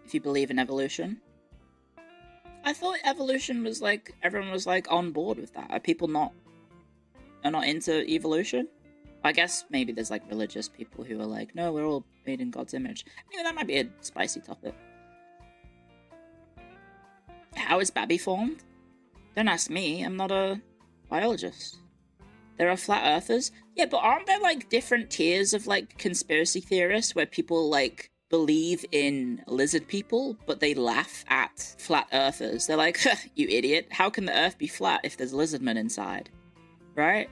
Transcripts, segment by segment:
if you believe in evolution. I thought evolution was like, everyone was like on board with that. Are people not into evolution? I guess maybe there's like religious people who are like, no, we're all made in God's image. Anyway, that might be a spicy topic. How is Babby formed? Don't ask me, I'm not a biologist. There are flat earthers? Yeah, but aren't there like different tiers of like conspiracy theorists where people like believe in lizard people, but they laugh at flat earthers? They're like, you idiot, how can the earth be flat if there's lizardmen inside? Right?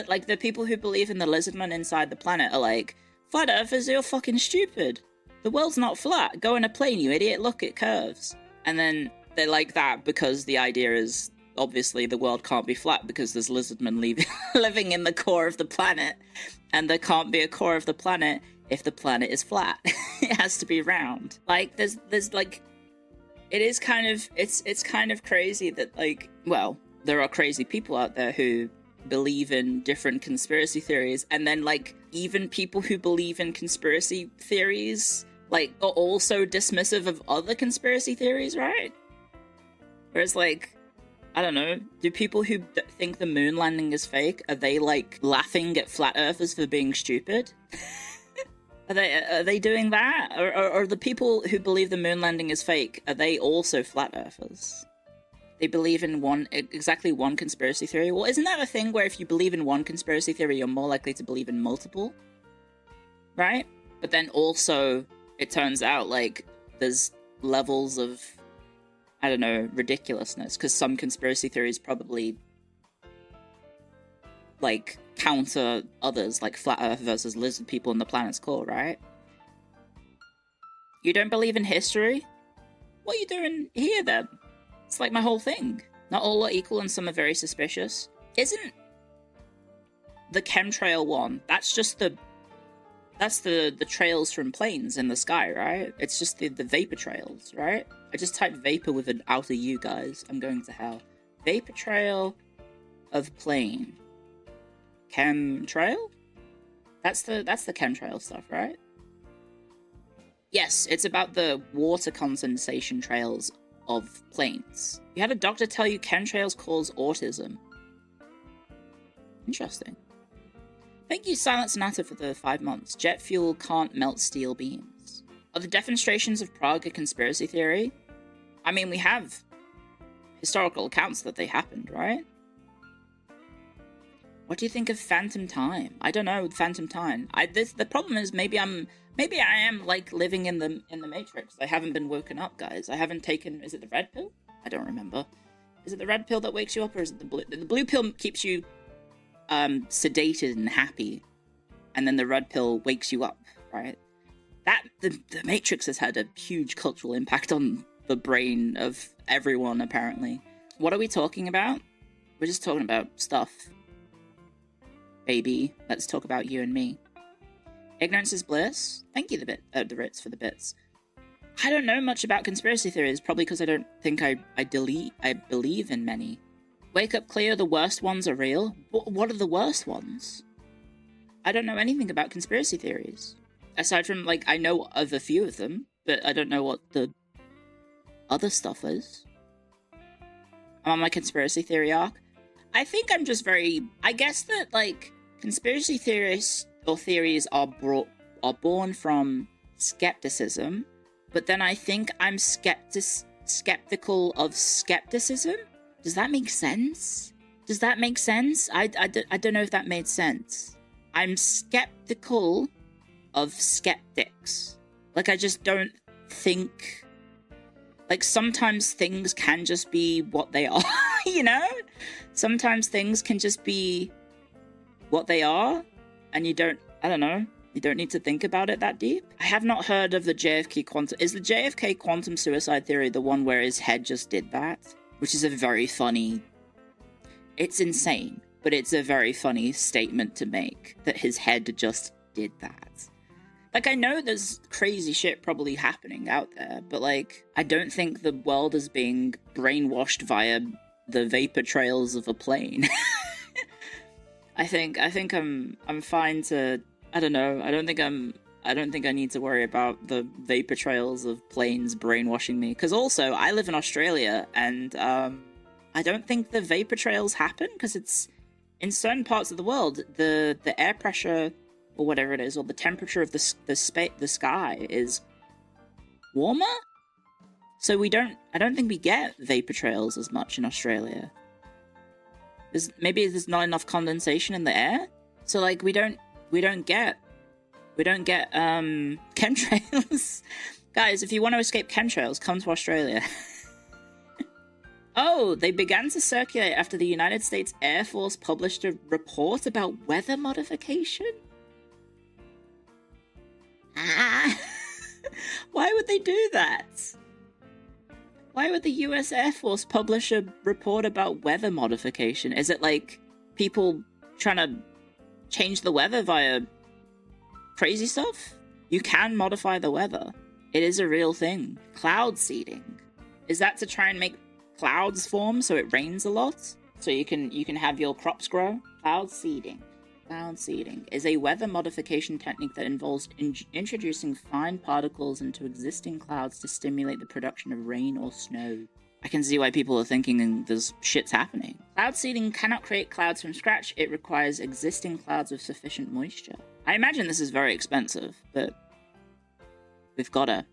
Like the people who believe in the lizardmen inside the planet are like, flat earthers, you're fucking stupid. The world's not flat. Go in a plane, you idiot. Look, it curves. And then they're like that because the idea is obviously the world can't be flat because there's lizardmen living in the core of the planet, and there can't be a core of the planet if the planet is flat. It has to be round. Like there's like, it is kind of, it's kind of crazy that like, well, there are crazy people out there who believe in different conspiracy theories, and then like even people who believe in conspiracy theories like are also dismissive of other conspiracy theories, right? Whereas like, I don't know, do people who think the moon landing is fake, are they like laughing at flat earthers for being stupid? Are they doing that? Or the people who believe the moon landing is fake, are they also flat earthers? They believe in exactly one conspiracy theory? Well, isn't that a thing where if you believe in one conspiracy theory, you're more likely to believe in multiple? Right? But then also, it turns out like there's levels of, I don't know, ridiculousness, because some conspiracy theories probably like counter others, like flat earth versus lizard people in the planet's core, right? You don't believe in history? What are you doing here then? It's like my whole thing. Not all are equal and some are very suspicious. Isn't the chemtrail one, that's just the trails from planes in the sky, right? It's just the vapor trails, right? I just typed vapor with an outer U, guys. I'm going to hell. Vapor trail of plane. Chemtrail? That's the chemtrail stuff, right? Yes, it's about the water condensation trails of planes. You had a doctor tell you chemtrails cause autism. Interesting. Thank you, Silent Sonata, for the 5 months. Jet fuel can't melt steel beams. Are the defenestrations of Prague a conspiracy theory? I mean, we have historical accounts that they happened, right? What do you think of Phantom Time? I don't know, Phantom Time. The problem is maybe I am like living in the Matrix. I haven't been woken up, guys. I haven't taken, is it the red pill? I don't remember. Is it the red pill that wakes you up, or is it the blue? The blue pill keeps you sedated and happy, and then the red pill wakes you up, right? The Matrix has had a huge cultural impact on the brain of everyone, apparently. What are we talking about? We're just talking about stuff. Baby, let's talk about you and me. Ignorance is bliss. Thank you, the Ritz, for the bits. I don't know much about conspiracy theories, probably because I don't think I believe in many. Wake up, Clio, the worst ones are real? What are the worst ones? I don't know anything about conspiracy theories. Aside from, like, I know of a few of them, but I don't know what the other stuff is. I'm on my conspiracy theory arc. I think I'm just I guess that, like, conspiracy theorists or theories are born from skepticism, but then I think I'm skeptical of skepticism? Does that make sense? I don't know if that made sense. I'm skeptical of skeptics. Like, I just don't think... Like, sometimes things can just be what they are, you know? Sometimes things can just be what they are, and you don't need to think about it that deep. I have not heard of the JFK quantum... Is the JFK quantum suicide theory the one where his head just did that? Which is a very funny... It's insane, but it's a very funny statement to make, that his head just did that. Like, I know there's crazy shit probably happening out there, but, like, I don't think the world is being brainwashed via the vapor trails of a plane. I think I'm fine to... I don't know. I don't think I'm I don't think I need to worry about the vapor trails of planes brainwashing me. Because also, I live in Australia, and I don't think the vapor trails happen, because it's in certain parts of the world, the air pressure or whatever it is, or the temperature of the sky is warmer. So I don't think we get vapor trails as much in Australia. Maybe there's not enough condensation in the air, so like we don't get chemtrails. Guys, if you want to escape chemtrails, come to Australia. Oh, they began to circulate after the United States Air Force published a report about weather modification. Why would they do that? Why would the US Air Force publish a report about weather modification? Is it like people trying to change the weather via crazy stuff? You can modify the weather. It is a real thing. Cloud seeding. Is that to try and make clouds form so it rains a lot? So you can have your crops grow? Cloud seeding. Cloud seeding is a weather modification technique that involves introducing fine particles into existing clouds to stimulate the production of rain or snow. I can see why people are thinking there's shit's happening. Cloud seeding cannot create clouds from scratch. It requires existing clouds with sufficient moisture. I imagine this is very expensive, but we've gotta.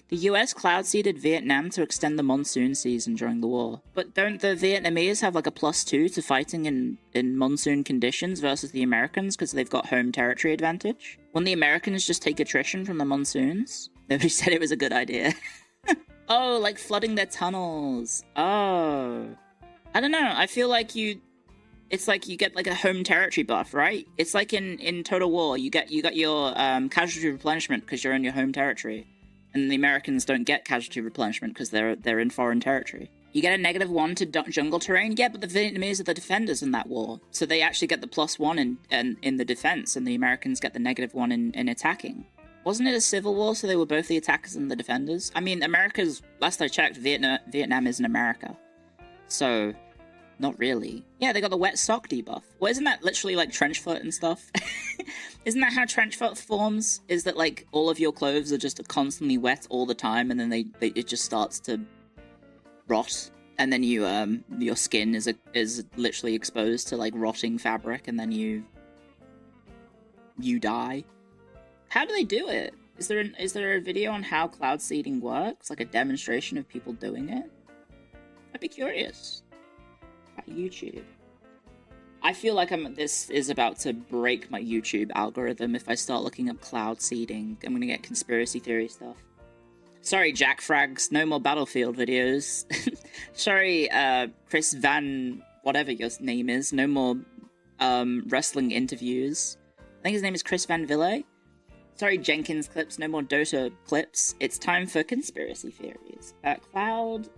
The US cloud seeded Vietnam to extend the monsoon season during the war. But don't the Vietnamese have like a +2 to fighting in monsoon conditions versus the Americans because they've got home territory advantage? Wouldn't the Americans just take attrition from the monsoons? Nobody said it was a good idea. Oh, like flooding their tunnels. Oh. I don't know. I feel like it's like you get like a home territory buff, right? It's like in Total War, you got your casualty replenishment because you're in your home territory. And the Americans don't get casualty replenishment because they're in foreign territory. You get a -1 to jungle terrain, yeah, but the Vietnamese are the defenders in that war, so they actually get the +1 in the defense, and the Americans get the -1 in attacking. Wasn't it a civil war, so they were both the attackers and the defenders? I mean, America's, last I checked, Vietnam isn't America, so not really. Yeah, they got the wet sock debuff. Well, isn't that literally like trench foot and stuff? Isn't that how trench foot forms? Is that like all of your clothes are just constantly wet all the time, and then it just starts to rot, and then your skin is literally exposed to like rotting fabric, and then you die. How do they do it? Is there a video on how cloud seeding works, like a demonstration of people doing it? I'd be curious. At YouTube. I feel like this is about to break my YouTube algorithm if I start looking up cloud seeding. I'm gonna get conspiracy theory stuff. Sorry, Jack Frags, no more Battlefield videos. Sorry, Chris Van, whatever your name is, no more wrestling interviews. I think his name is Chris Van Ville. Sorry, Jenkins Clips, no more Dota clips. It's time for conspiracy theories. Cloud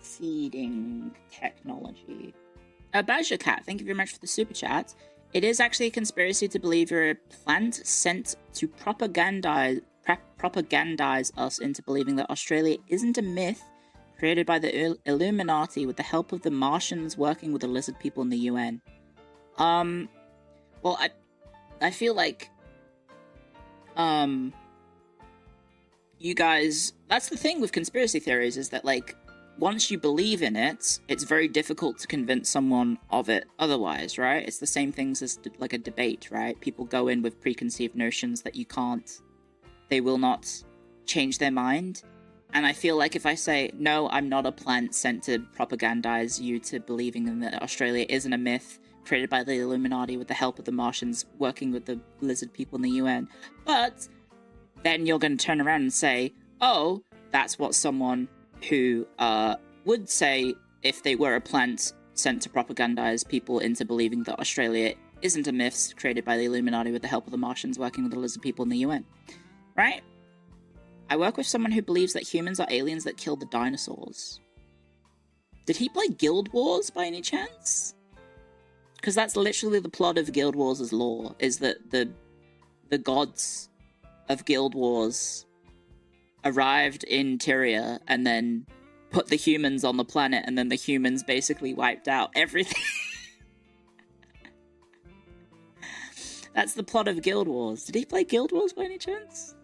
seeding technology. Badger Cat, thank you very much for the super chat. It is actually a conspiracy to believe you're a plant sent to propagandize us into believing that Australia isn't a myth created by the Illuminati with the help of the Martians working with the lizard people in the UN. Well, I feel like you guys, that's the thing with conspiracy theories, is that like once you believe in it, it's very difficult to convince someone of it otherwise, right? It's the same things as like a debate, right? People go in with preconceived notions that they will not change their mind. And I feel like if I say, no, I'm not a plant sent to propagandize you to believing that Australia isn't a myth created by the Illuminati with the help of the Martians working with the lizard people in the UN, but then you're going to turn around and say, oh, that's what someone who would say if they were a plant sent to propagandize people into believing that Australia isn't a myth created by the Illuminati with the help of the Martians working with the lizard people in the UN. Right? I work with someone who believes that humans are aliens that killed the dinosaurs. Did he play Guild Wars by any chance? Because that's literally the plot of Guild Wars' lore, is that the gods of Guild Wars arrived in Tyria and then put the humans on the planet, and then the humans basically wiped out everything. That's the plot of Guild Wars. Did he play Guild Wars by any chance?